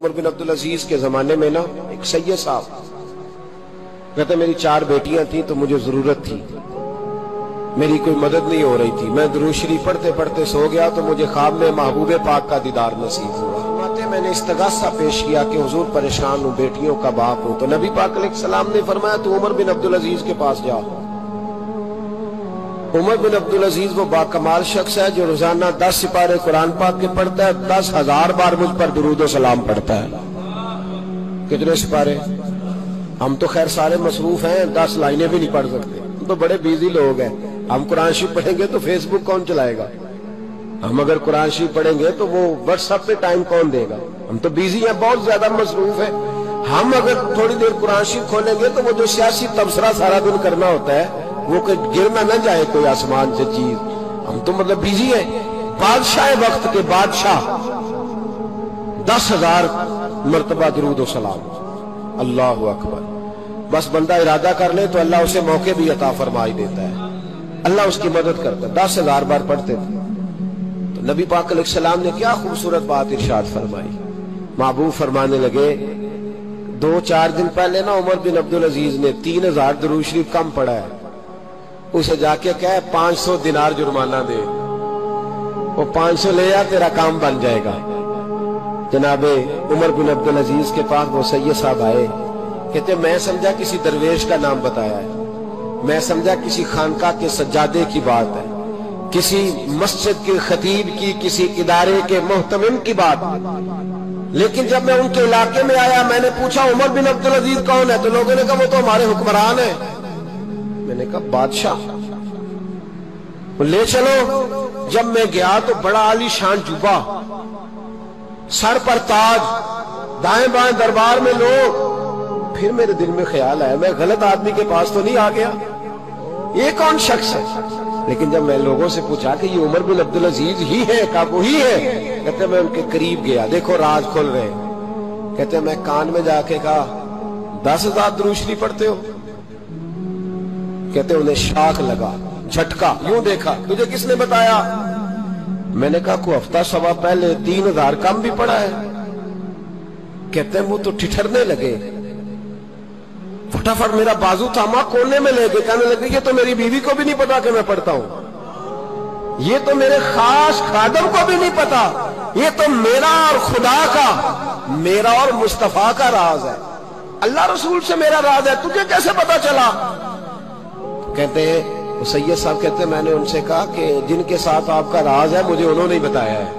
عمر بن عبدالعزیز کے زمانے میں نا ایک سید صاحب کہتے میری 4 بیٹیاں تھیں تو مجھے ضرورت تھی، میری کوئی مدد نہیں ہو رہی تھی، میں درود شریف پڑھتے پڑھتے سو گیا تو مجھے خواب میں محبوب پاک کا دیدار نصیب ہوا۔ میں نے استغاثہ پیش کیا کہ حضور پریشان ہوں، بیٹیوں کا باپ ہوں، تو نبی پاک علیہ السلام نے فرمایا تو عمر بن عبدالعزیز کے پاس جا۔ عمر بن عبدالعزیز وہ باکمال شخص ہے جو روزانہ 10 سپارے قرآن پاک کے پڑھتا ہے، 10,000 بار مجھ پر درود و سلام پڑھتا ہے۔ کتنے سپارے؟ ہم تو خیر سارے مصروف ہیں، 10 لائنیں بھی نہیں پڑھ سکتے، ہم تو بڑے بیزی لوگ ہیں۔ ہم قرآن شریف پڑھیں گے تو فیس بک کون چلائے گا؟ ہم اگر قرآن شریف پڑھیں گے تو وہ واٹس ایپ پہ ٹائم کون دے گا؟ ہم تو بیزی ہیں، بہت زیادہ مصروف ہیں۔ ہم اگر تھوڑی دیر قرآن شریف کھولیں گے تو وہ جو سیاسی تبصرہ سارا دن کرنا ہوتا ہے وہ کہ گرنا نہ جائے کوئی آسمان سے چیز، ہم تو مطلب بیزی ہیں۔ بادشاہ وقت کے بادشاہ 10,000 مرتبہ درود و سلام، اللہ اکبر۔ بس بندہ ارادہ کر لے تو اللہ اسے موقع بھی عطا فرمائی دیتا ہے، اللہ اس کی مدد کرتا ہے۔ 10,000 بار پڑھتے تھے تو نبی پاک علیہ السلام نے کیا خوبصورت بات ارشاد فرمائی۔ محبوب فرمانے لگے 2-4 دن پہلے نا عمر بن عبدالعزیز نے 3,000 درود شریف کم پڑھا ہے، اسے جا کے کہے 500 دینار جرمانہ دے، وہ 500 لے آ، تیرا کام بن جائے گا۔ جناب عمر بن عبدالعزیز کے پاس وہ سید صاحب آئے، کہتے میں سمجھا کسی درویش کا نام بتایا ہے، میں سمجھا کسی خانقاہ کے سجادے کی بات ہے، کسی مسجد کے خطیب کی، کسی ادارے کے محتمم کی بات، لیکن جب میں ان کے علاقے میں آیا میں نے پوچھا عمر بن عبدالعزیز کون ہے تو لوگوں نے کہا وہ تو ہمارے حکمران ہیں۔ میں نے کہا بادشاہ لے چلو۔ جب میں گیا تو بڑا عالی شان جبہ، سر پر تاج، دائیں بائیں دربار میں لوگ۔ پھر میرے دل میں خیال آیا میں غلط آدمی کے پاس تو نہیں آ گیا، یہ کون شخص ہے؟ لیکن جب میں لوگوں سے پوچھا کہ یہ عمر بن عبدالعزیز ہی ہے، کہا وہی ہے۔ کہتے میں ان کے قریب گیا، دیکھو راز کھل رہے ہیں۔ کہتے میں کان میں جا کے کہا 10,000 درود شریف پڑھتے ہو؟ کہتے انہیں شاک لگا، جھٹکا، یوں دیکھا تجھے کس نے بتایا؟ میں نے کہا کوئی ہفتہ سوا پہلے 3,000 کم بھی پڑھا ہے۔ کہتے ہیں وہ تو ٹھٹھرنے لگے، فٹافٹ میرا بازو تھاما، کونے میں لے کے کہنے لگے یہ تو میری بیوی کو بھی نہیں پتا کہ میں پڑھتا ہوں، یہ تو میرے خاص خادم کو بھی نہیں پتا، یہ تو میرا اور خدا کا، میرا اور مصطفیٰ کا راز ہے، اللہ رسول سے میرا راز ہے، تجھے کیسے پتا چلا؟ کہتے ہیں سید صاحب کہتے ہیں میں نے ان سے کہا کہ جن کے ساتھ آپ کا راز ہے مجھے انہوں نے بتایا ہے،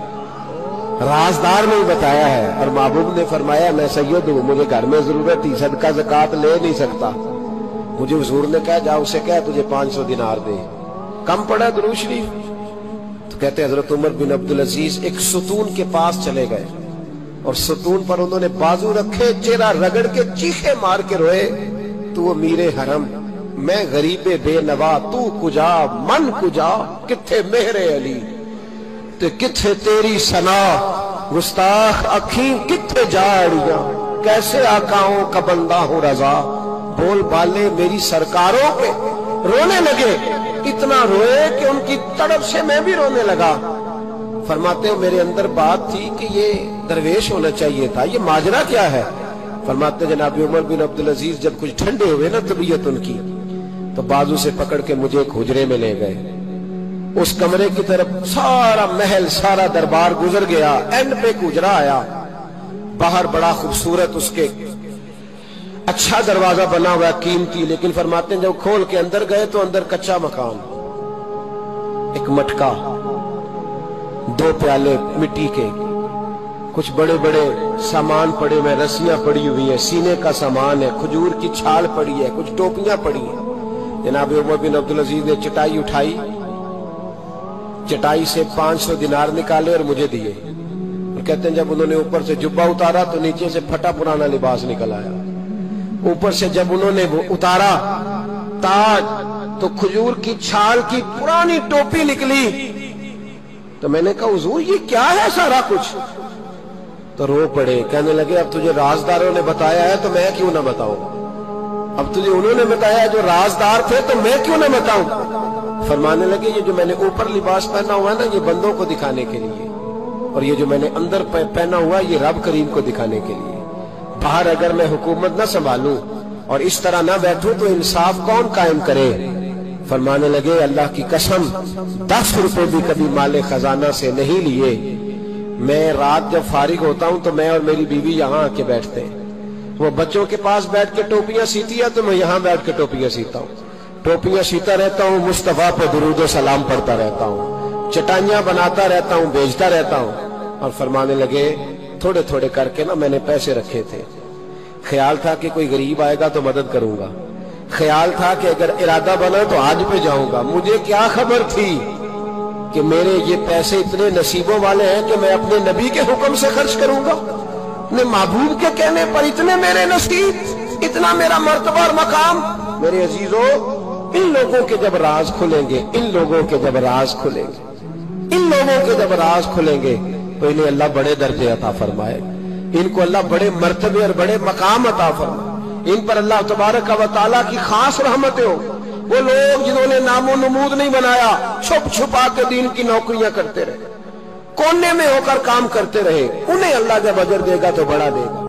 رازدار نے بتایا ہے۔ اور محبوب نے فرمایا میں سید ہوں، مجھے گھر میں ضرورت تھی، صدقہ زکوٰۃ لے نہیں سکتا، مجھے حضور نے کہا جا اسے کہہ تجھے 500 دینار دے، کم پڑا درود شریف۔ تو کہتے ہیں حضرت عمر بن عبدالعزیز ایک ستون کے پاس چلے گئے اور ستون پر انہوں نے بازو رکھے، چہرہ رگڑ کے چیخے مار کے روئے، تو امیر حرم میں غریب بے نوا، تو کجا من کجا، کتھے مہر علی تے کتھے تیری ثنا، گستاخ اکھیں کتھے جاڑیاں، کیسے آقاؤں کا بندہ ہوں رضا، بول بالے میری سرکاروں کے۔ رونے لگے، اتنا روئے کہ ان کی تڑپ سے میں بھی رونے لگا۔ فرماتے ہیں میرے اندر بات تھی کہ یہ درویش ہونا چاہیے تھا، یہ ماجرا کیا ہے؟ فرماتے جناب عمر بن عبدالعزیز جب کچھ ٹھنڈے ہوئے نا طبیعت ان کی، تو بازو سے پکڑ کے مجھے ایک حجرے میں لے گئے، اس کمرے کی طرف سارا محل سارا دربار گزر گیا، اینڈ پہ حجرا آیا، باہر بڑا خوبصورت اس کے اچھا دروازہ بنا ہوا قیمتی، لیکن فرماتے ہیں جب کھول کے اندر گئے تو اندر کچا مکان، ایک مٹکا، 2 پیالے مٹی کے، کچھ بڑے بڑے سامان پڑے ہوئے، رسیاں پڑی ہوئی ہیں، سینے کا سامان ہے، کھجور کی چھال پڑی ہے، کچھ ٹوپیاں پڑی ہیں۔ جناب عمر بن عبدالعزیز نے چٹائی اٹھائی، چٹائی سے 500 دینار نکالے اور مجھے دیے، اور کہتے ہیں جب انہوں نے اوپر سے جبہ اتارا تو نیچے سے پھٹا پرانا لباس نکل آیا، اوپر سے جب انہوں نے وہ اتارا تاج تو کھجور کی چھال کی پرانی ٹوپی نکلی، تو میں نے کہا حضور یہ کیا ہے سارا کچھ؟ تو رو پڑے، کہنے لگے اب تجھے رازداروں نے بتایا ہے تو میں کیوں نہ بتاؤں، اب تجھے انہوں نے بتایا جو رازدار تھے تو میں کیوں نہ بتاؤں؟ فرمانے لگے یہ جو میں نے اوپر لباس پہنا ہوا ہے نا یہ بندوں کو دکھانے کے لیے، اور یہ جو میں نے اندر پہنا ہوا یہ رب کریم کو دکھانے کے لیے. باہر اگر میں حکومت نہ سنبھالوں اور اس طرح نہ بیٹھوں تو انصاف کون قائم کرے؟ فرمانے لگے اللہ کی قسم 10 روپے بھی کبھی مال خزانہ سے نہیں لیے. میں رات جب فارغ ہوتا ہوں تو میں اور میری بیوی یہاں آ کے بیٹھتے ہیں. وہ بچوں کے پاس بیٹھ کے ٹوپیاں سیتی ہے تو میں یہاں بیٹھ کے ٹوپیاں سیتا ہوں. ٹوپیاں سیتا رہتا ہوں, مصطفیٰ پہ درود و سلام پڑھتا رہتا ہوں, چٹائیاں بناتا رہتا ہوں, بیچتا رہتا ہوں. اور فرمانے لگے تھوڑے تھوڑے کر کے نا میں نے پیسے رکھے تھے. خیال تھا کہ کوئی غریب آئے گا تو مدد کروں گا. خیال تھا کہ اگر ارادہ بنا تو آج پہ جاؤں گا. مجھے کیا خبر تھی کہ میرے یہ پیسے اتنے نصیبوں والے ہیں کہ میں اپنے نبی کے حکم سے خرچ کروں گا. اپنے محبوب کے کہنے پر اتنے میرے نصیب, اتنا میرا مرتبہ اور مقام. میرے عزیزوں, ان لوگوں کے جب راز کھلیں گے, ان لوگوں کے جب راز کھلیں گے, ان لوگوں کے جب راز کھلیں گے تو انہیں اللہ بڑے درجے عطا فرمائے, ان کو اللہ بڑے مرتبے اور بڑے مقام عطا فرمائے. ان پر اللہ تبارک و تعالیٰ کی خاص رحمتیں ہو. وہ لوگ جنہوں نے نام و نمود نہیں بنایا, چھپ چھپا کے دین کی نوکریاں کرتے رہے, کونے میں ہو کر کام کرتے رہے, انہیں اللہ جب اجر دے گا تو بڑا دے گا.